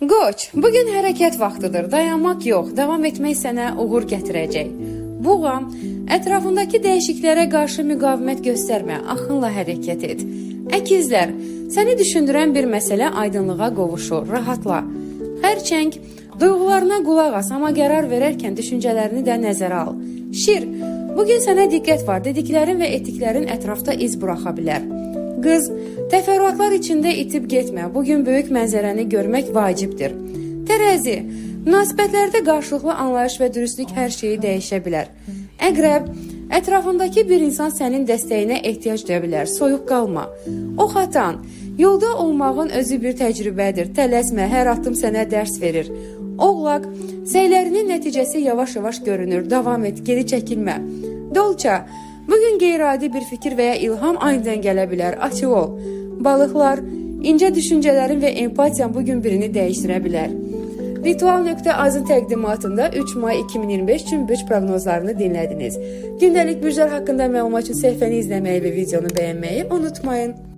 Qoç, bugün hərəkət vaxtıdır. Dayanmaq yox, davam etmək sənə uğur gətirəcək. Boğa, ətrafındakı dəyişikliklərə qarşı müqavimət göstərmə, axınla hərəkət et. Əkizlər, səni düşündürən bir məsələ aydınlığa qovuşur, rahatla. Xərçəng, duyğularına qulaq as, amma qərar verərkən düşüncələrini də nəzərə al. Şir, bugün sənə diqqət var, dediklərin və etdiklərin ətrafda iz buraxa bilər. Qız, təfərrüatlar içində itib getmə, bugün böyük mənzərəni görmək vacibdir. Tərəzi, münasibətlərdə qarşılıqlı anlayış və dürüstlük hər şeyi dəyişə bilər. Əqrəb, ətrafındakı bir insan sənin dəstəyinə ehtiyac duya bilər, soyuq qalma. Ox atan, yolda olmağın özü bir təcrübədir, tələsmə, hər addım sənə dərs verir. Oğlaq, səylərinin nəticəsi yavaş-yavaş görünür, davam et, geri çəkilmə. Dolça, bugün qeyri-adi bir fikir və ya ilham anidən gələ bilər, açıq ol. Balıqlar, incə düşüncələrin və empatiyan bugün birini dəyişdirə bilər. Ritual.az-ın təqdimatında 3 may 2025 üçün bürc proqnozlarını dinlədiniz. Gündəlik bürclər haqqında məlumat üçün səhifəni izləməyi və videonu bəyənməyi unutmayın.